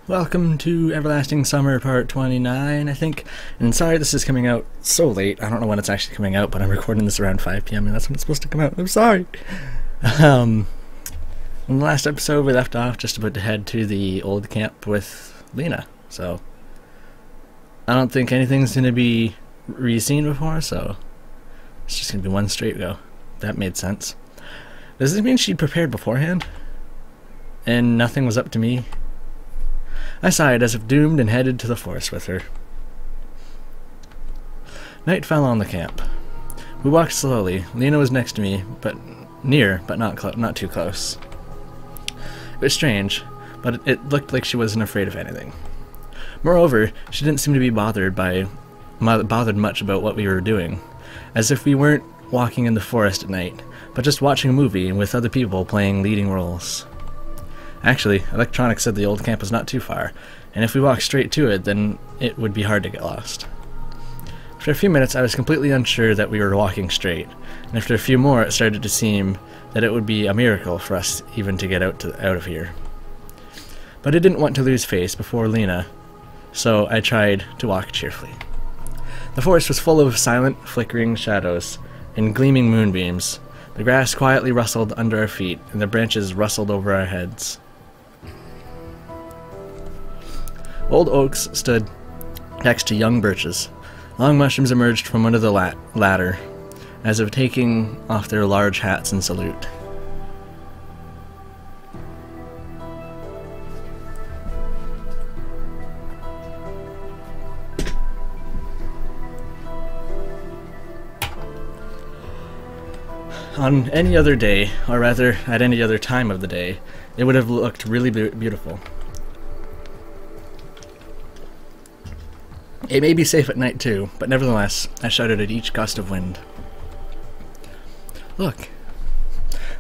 Welcome to Everlasting Summer Part 29, I think. And sorry this is coming out so late. I don't know when it's actually coming out, but I'm recording this around 5 p.m. and that's when it's supposed to come out. I'm sorry. In the last episode we left off just about to head to the old camp with Lena. So I don't think anything's going to be re-seen before, so it's just going to be one straight go. That made sense. Does this mean she'd prepared beforehand? And nothing was up to me? I sighed as if doomed and headed to the forest with her. Night fell on the camp. We walked slowly. Lena was next to me, but not too close. It was strange, but it looked like she wasn't afraid of anything. Moreover, she didn't seem to be bothered much about what we were doing, as if we weren't walking in the forest at night, but just watching a movie with other people playing leading roles. Actually, electronics said the old camp was not too far, and if we walked straight to it, then it would be hard to get lost. After a few minutes, I was completely unsure that we were walking straight, and after a few more, it started to seem that it would be a miracle for us even to get out of here. But I didn't want to lose face before Lena, so I tried to walk cheerfully. The forest was full of silent, flickering shadows and gleaming moonbeams. The grass quietly rustled under our feet, and the branches rustled over our heads. Old oaks stood next to young birches. Long mushrooms emerged from under the latter, as if taking off their large hats in salute. On any other day, or rather, at any other time of the day, it would have looked really beautiful. It may be safe at night too, but nevertheless, I shuddered at each gust of wind. Look!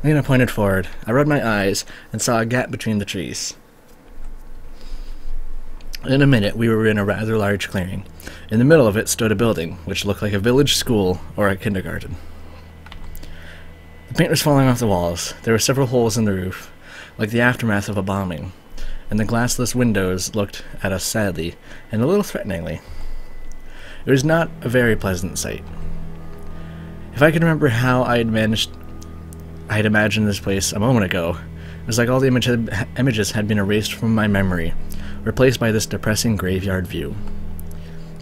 Lena pointed forward. I rubbed my eyes and saw a gap between the trees. In a minute, we were in a rather large clearing. In the middle of it stood a building, which looked like a village school or a kindergarten. The paint was falling off the walls. There were several holes in the roof, like the aftermath of a bombing, and the glassless windows looked at us sadly and a little threateningly. It was not a very pleasant sight. If I could remember how I had imagined this place a moment ago, it was like all the images had been erased from my memory, replaced by this depressing graveyard view.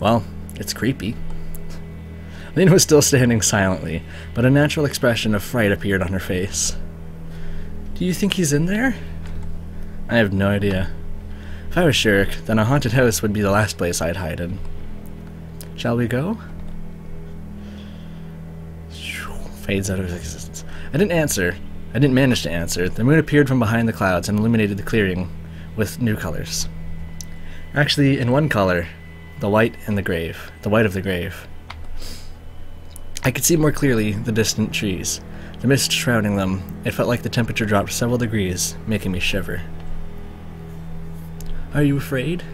Well, it's creepy. Lena was still standing silently, but a natural expression of fright appeared on her face. Do you think he's in there? I have no idea. If I was Shurik, then a haunted house would be the last place I'd hide in. Shall we go? Fades out of existence. I didn't answer. I didn't manage to answer. The moon appeared from behind the clouds and illuminated the clearing with new colors. Actually, in one color, the white of the grave. I could see more clearly the distant trees, the mist shrouding them. It felt like the temperature dropped several degrees, making me shiver. Are you afraid?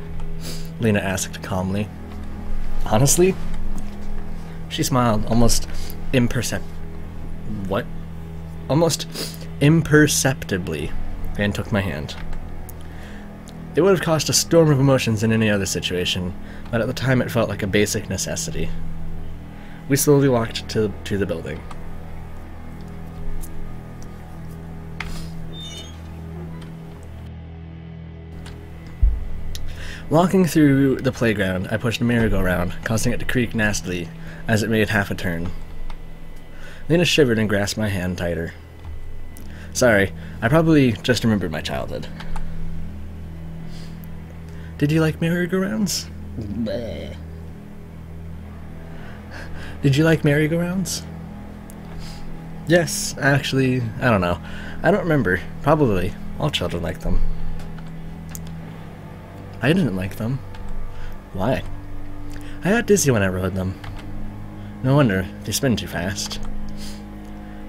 Lena asked calmly. Honestly? She smiled almost imperceptibly and took my hand. It would have caused a storm of emotions in any other situation, but at the time it felt like a basic necessity. We slowly walked to the building. Walking through the playground, I pushed a merry-go-round, causing it to creak nastily as it made half a turn. Lena shivered and grasped my hand tighter. Sorry, I probably just remembered my childhood. Did you like merry-go-rounds? Bleh. Did you like merry-go-rounds? Yes, actually, I don't know. I don't remember. Probably. All children like them. I didn't like them. Why? I got dizzy when I rode them. No wonder, they spin too fast.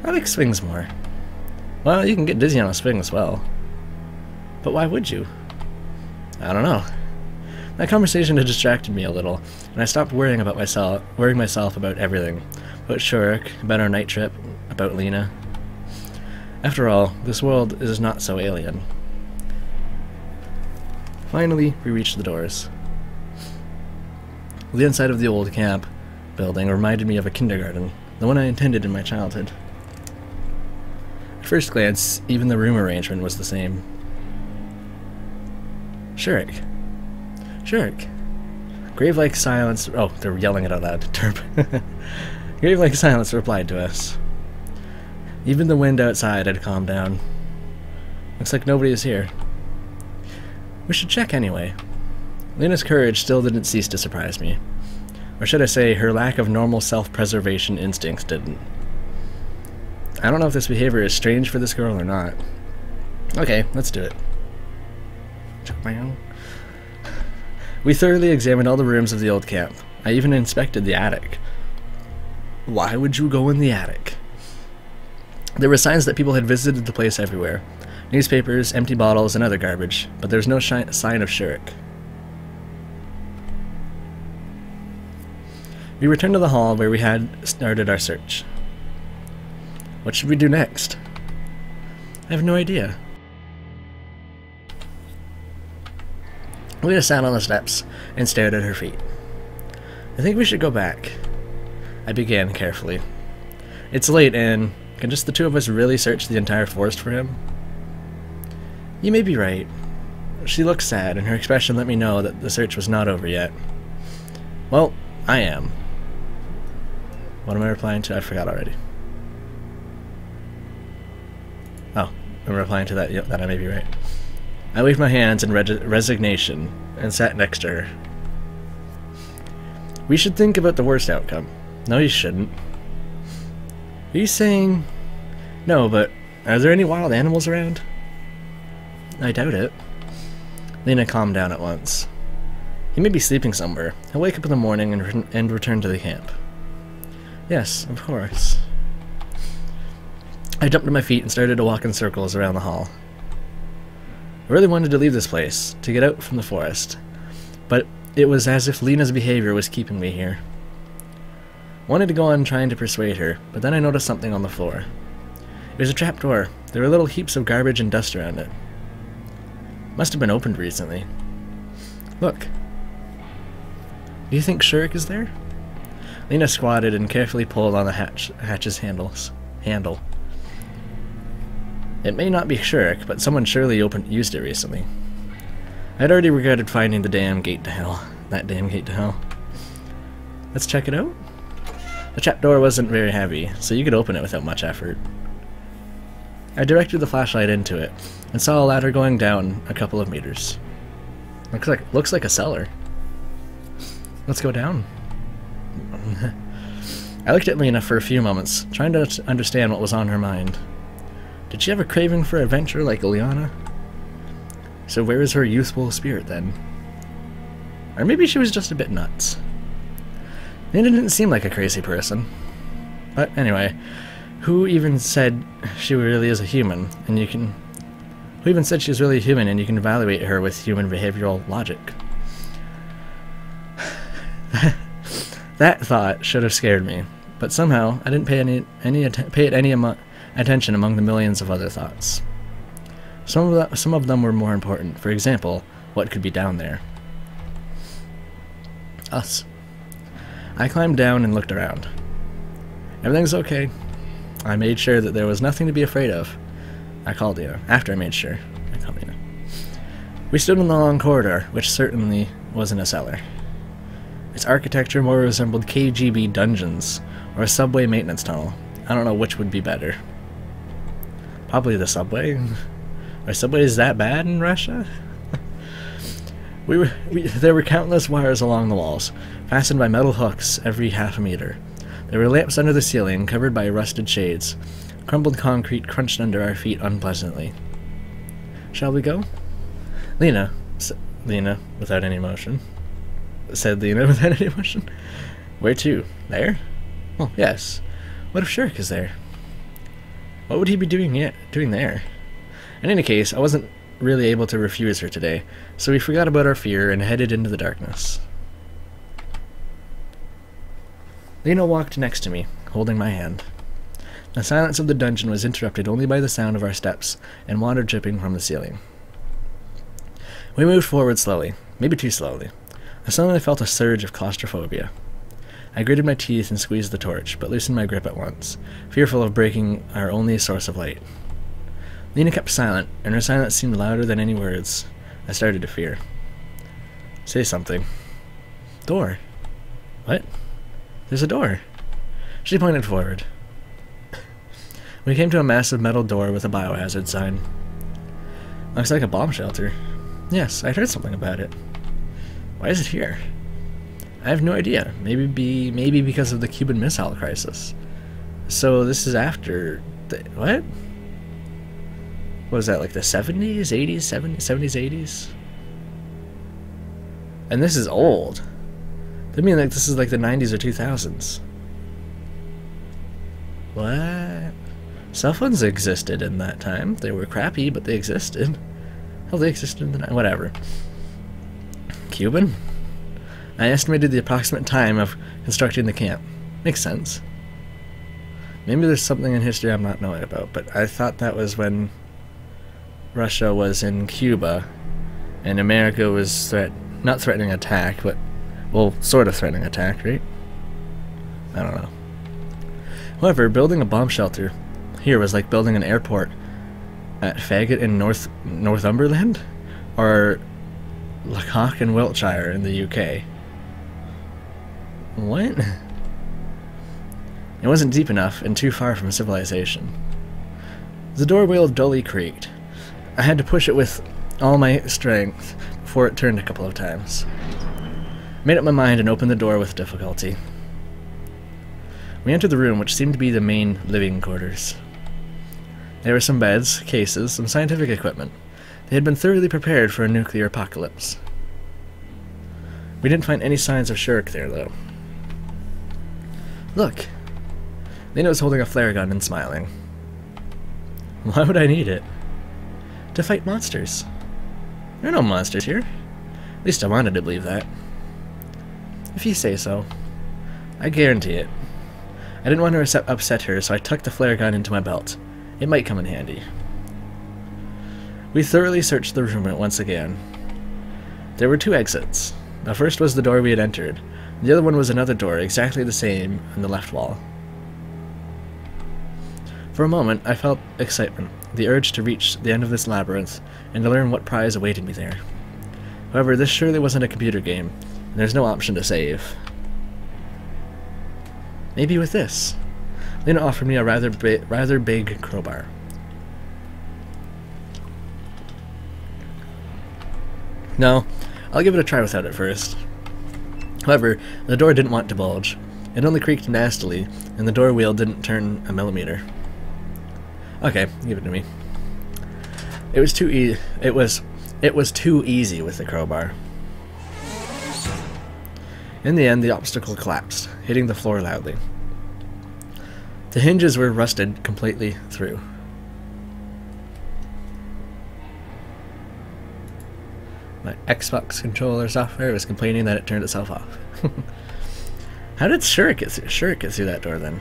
I like swings more. Well, you can get dizzy on a swing as well. But why would you? I don't know. That conversation had distracted me a little, and I stopped worrying myself about everything. About Shurik, about our night trip, about Lena. After all, this world is not so alien. Finally, we reached the doors. The inside of the old camp building reminded me of a kindergarten, the one I attended in my childhood. At first glance, even the room arrangement was the same. Shurik. Shurik. Grave-like silence... Oh, they're yelling it out loud. Terp. Grave-like silence replied to us. Even the wind outside had calmed down. Looks like nobody is here. We should check anyway. Lena's courage still didn't cease to surprise me. Or should I say, her lack of normal self-preservation instincts didn't. I don't know if this behavior is strange for this girl or not. Okay, let's do it. We thoroughly examined all the rooms of the old camp. I even inspected the attic. Why would you go in the attic? There were signs that people had visited the place everywhere. Newspapers, empty bottles, and other garbage, but there was no sign of Shurik. We returned to the hall where we had started our search. What should we do next? I have no idea. Lena sat on the steps and stared at her feet. I think we should go back. I began carefully. It's late, and can just the two of us really search the entire forest for him? You may be right. She looked sad, and her expression let me know that the search was not over yet. Well, I am. What am I replying to? I forgot already. Oh, I'm replying to that. Yep, that I may be right. I waved my hands in resignation and sat next to her. We should think about the worst outcome. No, you shouldn't. Are you saying... No, but are there any wild animals around? I doubt it. Lena calmed down at once. He may be sleeping somewhere. He'll wake up in the morning and return to the camp. Yes, of course. I jumped to my feet and started to walk in circles around the hall. I really wanted to leave this place, to get out from the forest, but it was as if Lena's behavior was keeping me here. I wanted to go on trying to persuade her, but then I noticed something on the floor. It was a trapdoor. There were little heaps of garbage and dust around it. Must have been opened recently. Look. Do you think Shurik is there? Lena squatted and carefully pulled on the hatch's handle. It may not be Shurik, but someone surely used it recently. I'd already regretted finding the damn gate to hell. That damn gate to hell. Let's check it out. The trapdoor wasn't very heavy, so you could open it without much effort. I directed the flashlight into it, and saw a ladder going down a couple of meters. Looks like a cellar. Let's go down. I looked at Lena for a few moments, trying to understand what was on her mind. Did she have a craving for adventure like Ileana? So where is her youthful spirit then? Or maybe she was just a bit nuts. Lena didn't seem like a crazy person. But anyway, who even said she really is a human, and you can... Who even said she's really human and you can evaluate her with human behavioral logic? That thought should have scared me, but somehow I didn't pay any attention among the millions of other thoughts. Some of them were more important. For example, what could be down there? Us. I climbed down and looked around. Everything's okay. I made sure that there was nothing to be afraid of. I called Lena. After I made sure, I called Lena. We stood in the long corridor, which certainly wasn't a cellar. Its architecture more resembled KGB dungeons, or a subway maintenance tunnel. I don't know which would be better. Probably the subway. Are subways that bad in Russia? There were countless wires along the walls, fastened by metal hooks every half a meter. There were lamps under the ceiling, covered by rusted shades. Crumbled concrete crunched under our feet unpleasantly. Shall we go? Lena, without any emotion. Said Lena without any emotion. Where to? There? Well, yes. What if Shurik is there? What would he be doing there? In any case, I wasn't really able to refuse her today, so we forgot about our fear and headed into the darkness. Lena walked next to me, holding my hand. The silence of the dungeon was interrupted only by the sound of our steps and water dripping from the ceiling. We moved forward slowly, maybe too slowly. I suddenly felt a surge of claustrophobia. I gritted my teeth and squeezed the torch, but loosened my grip at once, fearful of breaking our only source of light. Lena kept silent, and her silence seemed louder than any words. I started to fear. Say something. Door. What? There's a door. She pointed forward. We came to a massive metal door with a biohazard sign. Looks like a bomb shelter. Yes, I'd heard something about it. Why is it here? I have no idea. Maybe because of the Cuban Missile Crisis. So this is after the... What? What was that, like the 70s, 80s, 70s, 80s? And this is old. I mean, like, this is like the 90s or 2000s. What? Cell phones existed in that time. They were crappy, but they existed. Hell, they existed in the night. Whatever. Cuban? I estimated the approximate time of constructing the camp. Makes sense. Maybe there's something in history I'm not knowing about, but I thought that was when Russia was in Cuba, and America was not threatening attack, but, well, sort of threatening attack, right? I don't know. However, building a bomb shelter here was like building an airport at Faggot in Northumberland, or Lacock in Wiltshire in the UK. What? It wasn't deep enough and too far from civilization. The door wheel dully creaked. I had to push it with all my strength before it turned a couple of times. I made up my mind and opened the door with difficulty. We entered the room, which seemed to be the main living quarters. There were some beds, cases, some scientific equipment. They had been thoroughly prepared for a nuclear apocalypse. We didn't find any signs of Shurik there, though. Look! Lena was holding a flare gun and smiling. Why would I need it? To fight monsters. There are no monsters here. At least I wanted to believe that. If you say so. I guarantee it. I didn't want to upset her, so I tucked the flare gun into my belt. It might come in handy. We thoroughly searched the room once again. There were two exits. The first was the door we had entered. The other one was another door, exactly the same, on the left wall. For a moment, I felt excitement, the urge to reach the end of this labyrinth, and to learn what prize awaited me there. However, this surely wasn't a computer game, and there's no option to save. Maybe with this. Lena offered me a rather big crowbar. No, I'll give it a try without it first. However, the door didn't want to bulge. It only creaked nastily, and the door wheel didn't turn a millimeter. Okay, give it to me. It was too easy with the crowbar. In the end, the obstacle collapsed, hitting the floor loudly. The hinges were rusted completely through. My Xbox controller software was complaining that it turned itself off. How did Shurik get through that door then?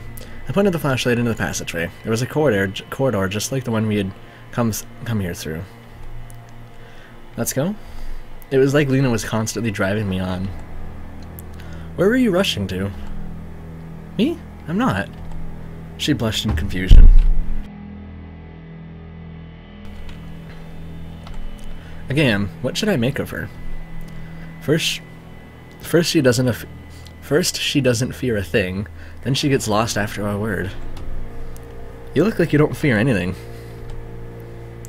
I pointed the flashlight into the passageway. There was a corridor just like the one we had come here through. Let's go? It was like Lena was constantly driving me on. Where were you rushing to? Me? I'm not. She blushed in confusion. Again, what should I make of her? First she doesn't fear a thing, then she gets lost after a word. You look like you don't fear anything.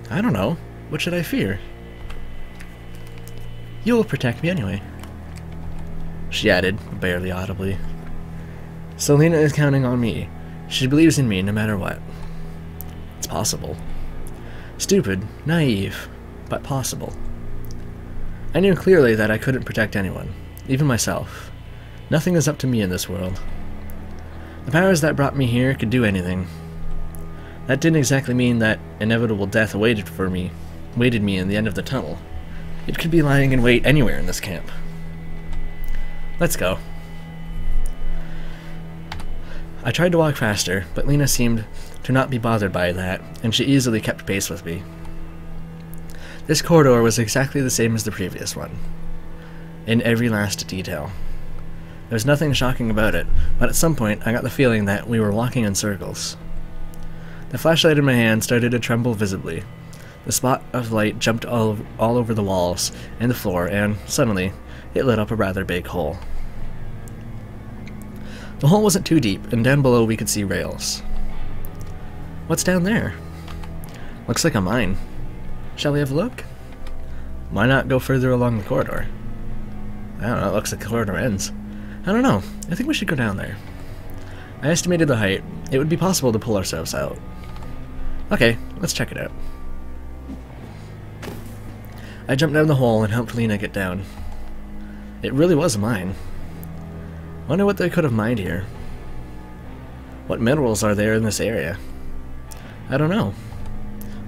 I don't know. What should I fear? You will protect me anyway. She added, barely audibly. So Lena is counting on me. She believes in me no matter what. It's possible. Stupid, naive, but possible. I knew clearly that I couldn't protect anyone, even myself. Nothing is up to me in this world. The powers that brought me here could do anything. That didn't exactly mean that inevitable death awaited me in the end of the tunnel. It could be lying in wait anywhere in this camp. Let's go. I tried to walk faster, but Lena seemed to not be bothered by that, and she easily kept pace with me. This corridor was exactly the same as the previous one, in every last detail. There was nothing shocking about it, but at some point I got the feeling that we were walking in circles. The flashlight in my hand started to tremble visibly. The spot of light jumped all over the walls and the floor, and suddenly it lit up a rather big hole. The hole wasn't too deep, and down below we could see rails. What's down there? Looks like a mine. Shall we have a look? Why not go further along the corridor? I don't know, it looks like the corridor ends. I don't know, I think we should go down there. I estimated the height. It would be possible to pull ourselves out. Okay, let's check it out. I jumped down the hole and helped Lena get down. It really was a mine. Wonder what they could have mined here. What minerals are there in this area? I don't know.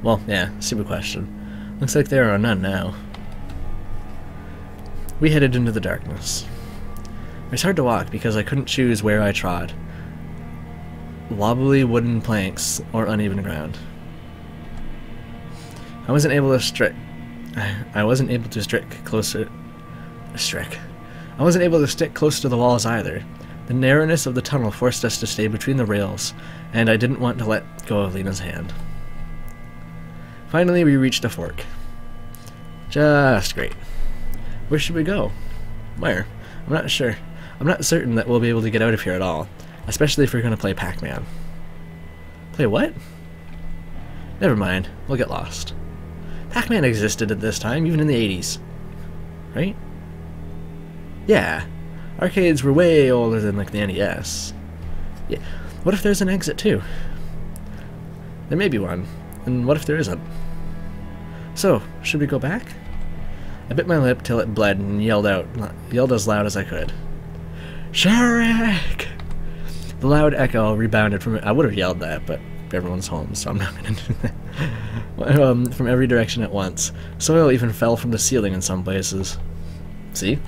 Well, yeah, stupid question. Looks like there are none now. We headed into the darkness. It was hard to walk because I couldn't choose where I trod. Wobbly wooden planks or uneven ground. I wasn't able to stick close to the walls either. The narrowness of the tunnel forced us to stay between the rails, and I didn't want to let go of Lena's hand. Finally, we reached a fork. Just great. Where should we go? Where? I'm not sure. I'm not certain that we'll be able to get out of here at all, especially if we're going to play Pac-Man. Play what? Never mind, we'll get lost. Pac-Man existed at this time, even in the 80s. Right? Yeah. Arcades were way older than, like, the NES. Yeah. What if there's an exit, too? There may be one. And what if there isn't? So, should we go back? I bit my lip till it bled and yelled as loud as I could. Shurik! The loud echo rebounded from it. I would have yelled that, but everyone's home, so I'm not going to do that. From every direction at once. Soil even fell from the ceiling in some places. See?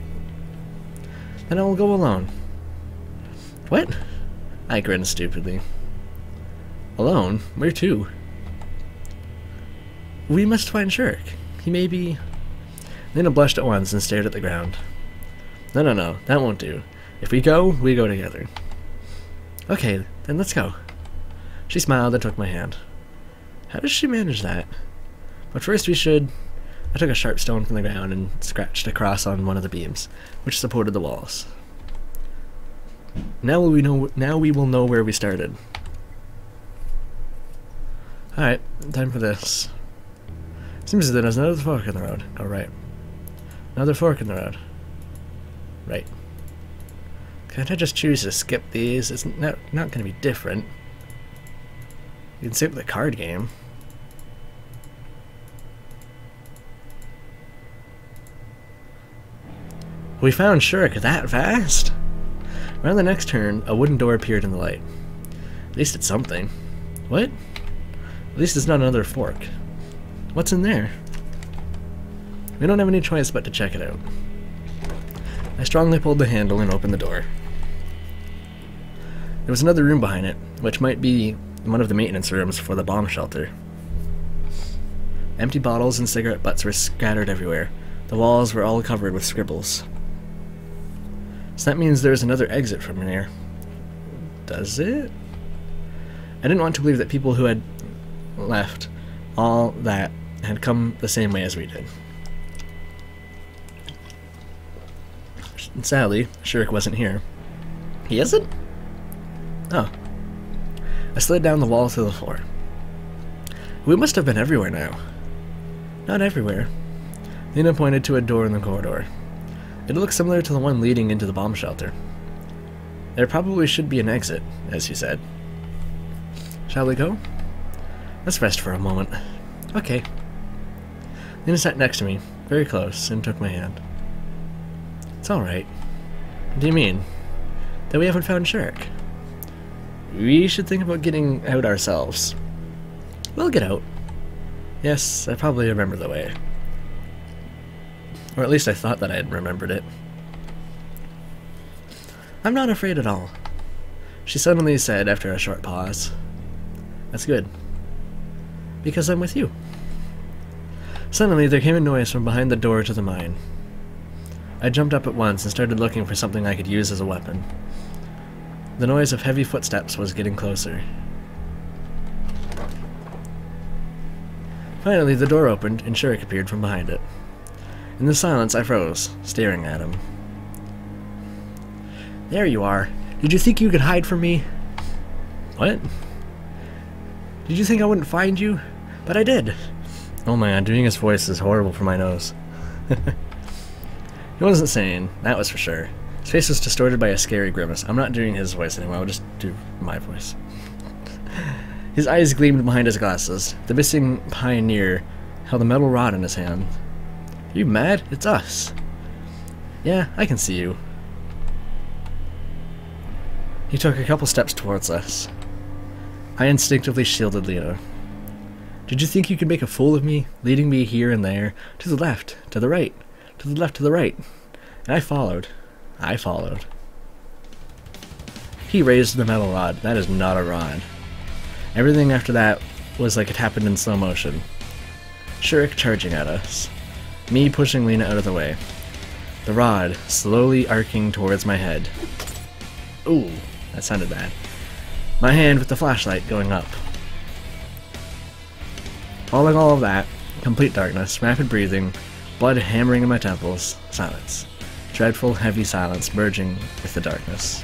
Then I will go alone. What? I grinned stupidly. Alone? Where to? We must find Shurik. He may be... Lena blushed at once and stared at the ground. No, that won't do. If we go together. Okay, then let's go. She smiled and took my hand. How does she manage that? But first we should... I took a sharp stone from the ground and scratched a cross on one of the beams, which supported the walls. Now we will know where we started. Alright, time for this. Seems as though there's another fork in the road. Go right. Another fork in the road. Right. Can't I just choose to skip these? It's not going to be different. You can skip the card game. We found Shurik that fast? Around the next turn, a wooden door appeared in the light. At least it's something. What? At least it's not another fork. What's in there? We don't have any choice but to check it out. I strongly pulled the handle and opened the door. There was another room behind it, which might be one of the maintenance rooms for the bomb shelter. Empty bottles and cigarette butts were scattered everywhere. The walls were all covered with scribbles. So that means there's another exit from here. Does it? I didn't want to believe that people who had left all that had come the same way as we did. Sadly, Shurik wasn't here. He isn't? Oh. I slid down the wall to the floor. We must have been everywhere now. Not everywhere. Lena pointed to a door in the corridor. It looked similar to the one leading into the bomb shelter. There probably should be an exit, as you said. Shall we go? Let's rest for a moment. Okay. Lena sat next to me, very close, and took my hand. It's alright. What do you mean? That we haven't found Shurik? We should think about getting out ourselves. We'll get out. Yes, I probably remember the way. Or at least I thought that I had remembered it. I'm not afraid at all, she suddenly said after a short pause. That's good. Because I'm with you. Suddenly, there came a noise from behind the door to the mine. I jumped up at once and started looking for something I could use as a weapon. The noise of heavy footsteps was getting closer. Finally, the door opened and Shurik appeared from behind it. In the silence, I froze, staring at him. There you are. Did you think you could hide from me? What? Did you think I wouldn't find you? But I did. Oh my god, doing his voice is horrible for my nose. He wasn't sane, that was for sure. His face was distorted by a scary grimace. I'm not doing his voice anymore, I'll just do my voice. His eyes gleamed behind his glasses. The missing pioneer held a metal rod in his hand. Are you mad? It's us. Yeah, I can see you. He took a couple steps towards us. I instinctively shielded Lena. Did you think you could make a fool of me, leading me here and there, to the left, to the right, to the left, to the right? And I followed. I followed. He raised the metal rod. That is not a rod. Everything after that was like it happened in slow motion. Shurik charging at us. Me pushing Lena out of the way. The rod slowly arcing towards my head. Ooh, that sounded bad. My hand with the flashlight going up. Following all of that, complete darkness, rapid breathing, blood hammering in my temples, silence. Dreadful, heavy silence merging with the darkness.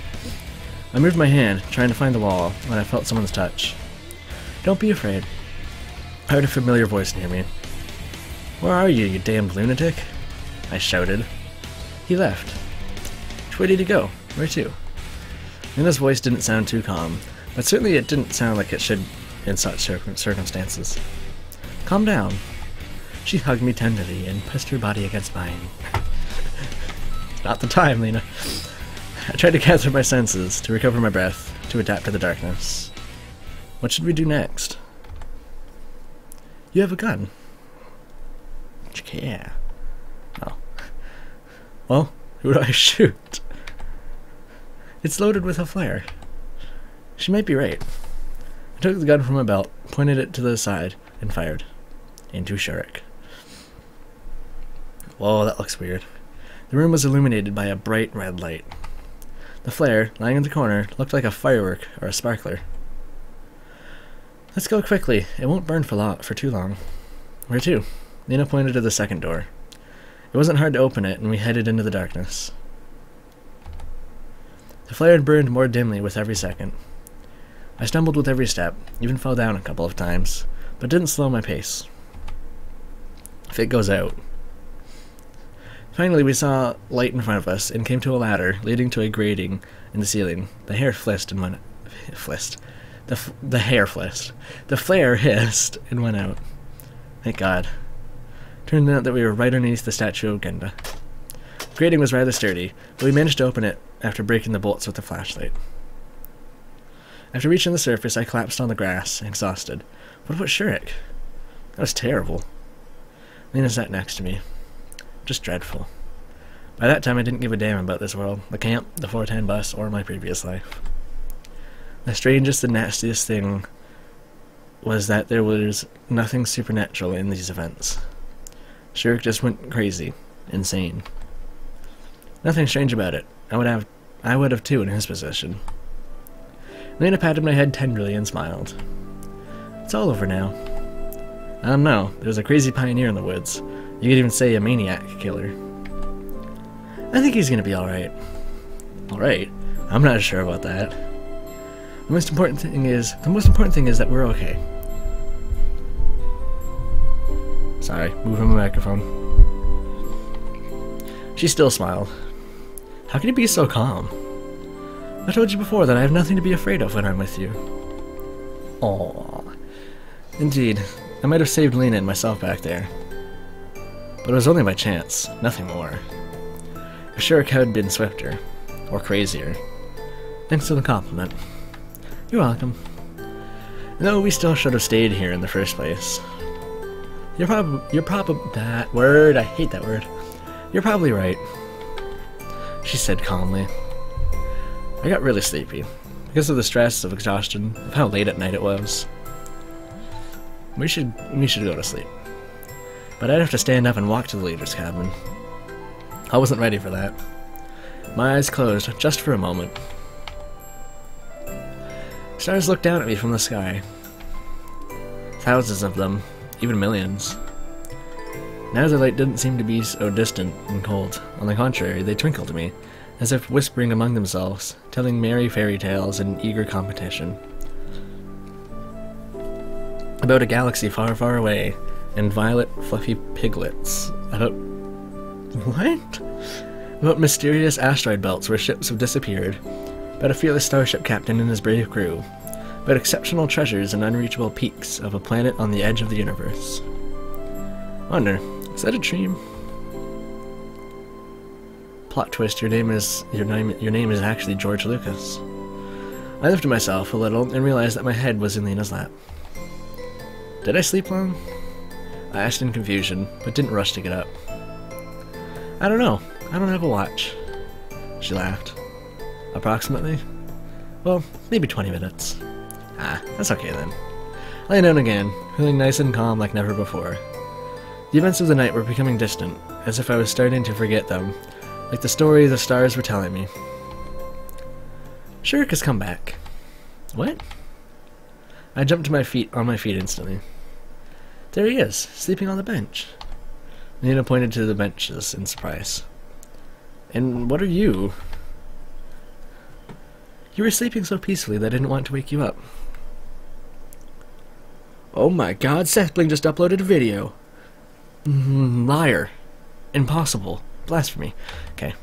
I moved my hand, trying to find the wall, when I felt someone's touch. Don't be afraid. I heard a familiar voice near me. Where are you, you damned lunatic? I shouted. He left. Which way did he go? Where to? Lena's voice didn't sound too calm, but certainly it didn't sound like it should in such circumstances. Calm down. She hugged me tenderly and pressed her body against mine. Not the time, Lena. I tried to gather my senses, to recover my breath, to adapt to the darkness. What should we do next? You have a gun. Yeah. Oh. Well, who do I shoot? It's loaded with a flare. She might be right. I took the gun from my belt, pointed it to the side, and fired. Into Shurik. Whoa, that looks weird. The room was illuminated by a bright red light. The flare, lying in the corner, looked like a firework or a sparkler. Let's go quickly. It won't burn for too long. Where to? Lena pointed to the second door. It wasn't hard to open it, and we headed into the darkness. The flare had burned more dimly with every second. I stumbled with every step, even fell down a couple of times, but didn't slow my pace. If it goes out. Finally, we saw light in front of us and came to a ladder leading to a grating in the ceiling. The hair flicked and went... The hair flicked. The flare hissed and went out. Thank God. Turned out that we were right underneath the statue of Genda. The grating was rather sturdy, but we managed to open it after breaking the bolts with the flashlight. After reaching the surface, I collapsed on the grass, exhausted. What about Shurik? That was terrible. Lena sat next to me. Just dreadful. By that time I didn't give a damn about this world, the camp, the 410 bus, or my previous life. The strangest and nastiest thing was that there was nothing supernatural in these events. Shurik just went crazy, insane. Nothing strange about it. I would have too in his position. Lena patted my head tenderly and smiled. It's all over now. I don't know, there's a crazy pioneer in the woods. You could even say a maniac killer. I think he's gonna be alright. Alright? I'm not sure about that. The most important thing is that we're okay. Sorry, moving my microphone. She still smiled. How can you be so calm? I told you before that I have nothing to be afraid of when I'm with you. Aww. Indeed, I might have saved Lena and myself back there. But it was only by chance, nothing more. If Shurik had been swifter, or crazier. Thanks for the compliment. You're welcome. No, we still should have stayed here in the first place. You're probably that word, I hate that word. You're probably right, she said calmly. I got really sleepy, because of the stress, of exhaustion, of how late at night it was. We should go to sleep. but I'd have to stand up and walk to the leader's cabin. I wasn't ready for that. My eyes closed, just for a moment. Stars looked down at me from the sky. Thousands of them, even millions. Now their light didn't seem to be so distant and cold. On the contrary, they twinkled to me, as if whispering among themselves, telling merry fairy tales in eager competition. About a galaxy far, far away, and violet, fluffy piglets. About... what? About mysterious asteroid belts where ships have disappeared. About a fearless starship captain and his brave crew. About exceptional treasures and unreachable peaks of a planet on the edge of the universe. Wonder, is that a dream? Plot twist, your name is actually George Lucas. I lifted myself a little and realized that my head was in Lena's lap. Did I sleep long? I asked in confusion, but didn't rush to get up. I don't know. I don't have a watch. She laughed. Approximately? Well, maybe 20 minutes. Ah, that's okay then. I lay down again, feeling nice and calm like never before. The events of the night were becoming distant, as if I was starting to forget them, like the story the stars were telling me. Shurik has come back. What? I jumped to my feet, on my feet instantly. There he is, sleeping on the bench. Lena pointed to the benches in surprise. And what are you? You were sleeping so peacefully that I didn't want to wake you up. Oh my god, Sethbling just uploaded a video. Liar. Impossible. Blasphemy. Okay.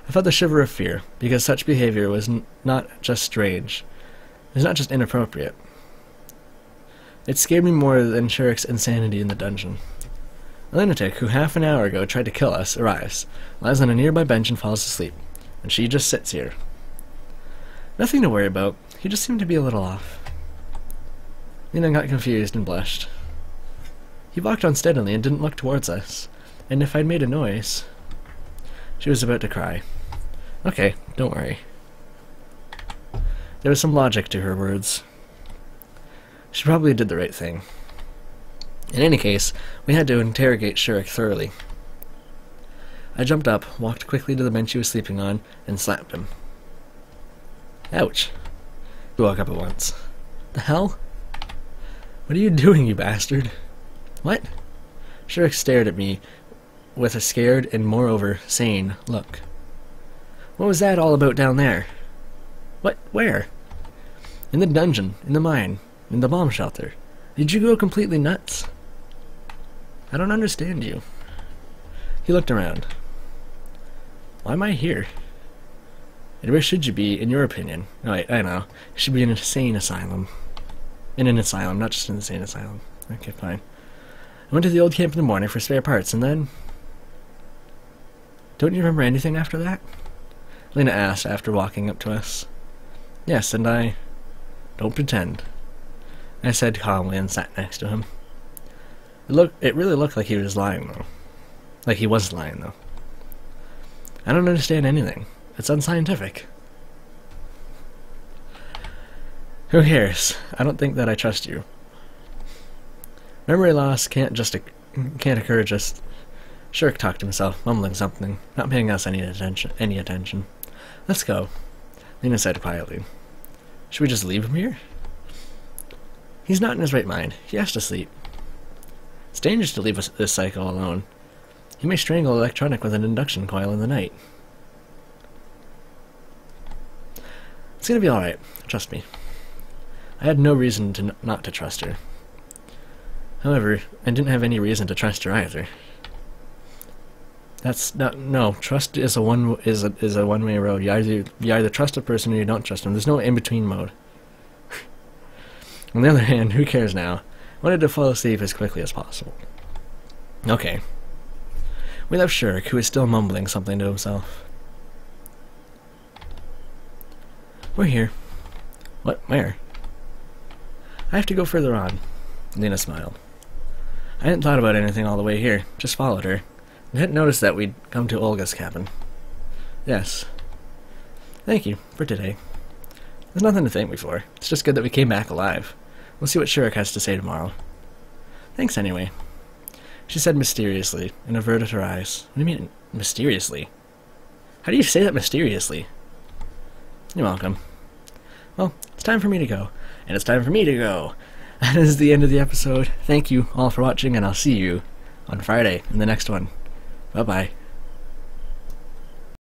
I felt a shiver of fear, because such behavior was not just strange. It was not just inappropriate. It scared me more than Shurik's insanity in the dungeon. A lunatic who half an hour ago tried to kill us arrives, lies on a nearby bench and falls asleep, and she just sits here. Nothing to worry about, he just seemed to be a little off. Lena got confused and blushed. He walked unsteadily and didn't look towards us, and if I'd made a noise... She was about to cry. Okay, don't worry. There was some logic to her words. She probably did the right thing. In any case, we had to interrogate Shurik thoroughly. I jumped up, walked quickly to the bench he was sleeping on, and slapped him. Ouch. He woke up at once. The hell? What are you doing, you bastard? What? Shurik stared at me with a scared and, moreover, sane look. What was that all about down there? What? Where? In the dungeon, in the mine, in the bomb shelter. Did you go completely nuts? I don't understand you. He looked around. Why am I here? And where should you be, in your opinion? No, I know. You should be in an insane asylum. In an asylum, not just an insane asylum. Okay, fine. I went to the old camp in the morning for spare parts, and then... Don't you remember anything after that? Lena asked after walking up to us. Yes, and I... Don't pretend. I said calmly and sat next to him. It really looked like he was lying, though. Like he was lying, though. I don't understand anything. It's unscientific. Who cares? I don't think that I trust you. Memory loss can't occur just... Shurik talked to himself, mumbling something, not paying us any attention. Let's go, Lena said quietly. Should we just leave him here? He's not in his right mind. He has to sleep. It's dangerous to leave this cycle alone. He may strangle electronic with an induction coil in the night. It's gonna be alright. Trust me. I had no reason to not to trust her. However, I didn't have any reason to trust her either. That's not... No, trust is a one-way road. You either trust a person or you don't trust them. There's no in-between mode. On the other hand, who cares now? I wanted to fall asleep as quickly as possible. Okay. We left Shurik, who is still mumbling something to himself. We're here. What? Where? I have to go further on. Lena smiled. I hadn't thought about anything all the way here. Just followed her. I hadn't noticed that we'd come to Olga's cabin. Yes. Thank you for today. There's nothing to thank me for. It's just good that we came back alive. We'll see what Shurik has to say tomorrow. Thanks anyway. She said mysteriously and averted her eyes. What do you mean, mysteriously? How do you say that mysteriously? You're welcome. Well, it's time for me to go. And it's time for me to go. That is the end of the episode. Thank you all for watching, and I'll see you on Friday in the next one. Bye-bye.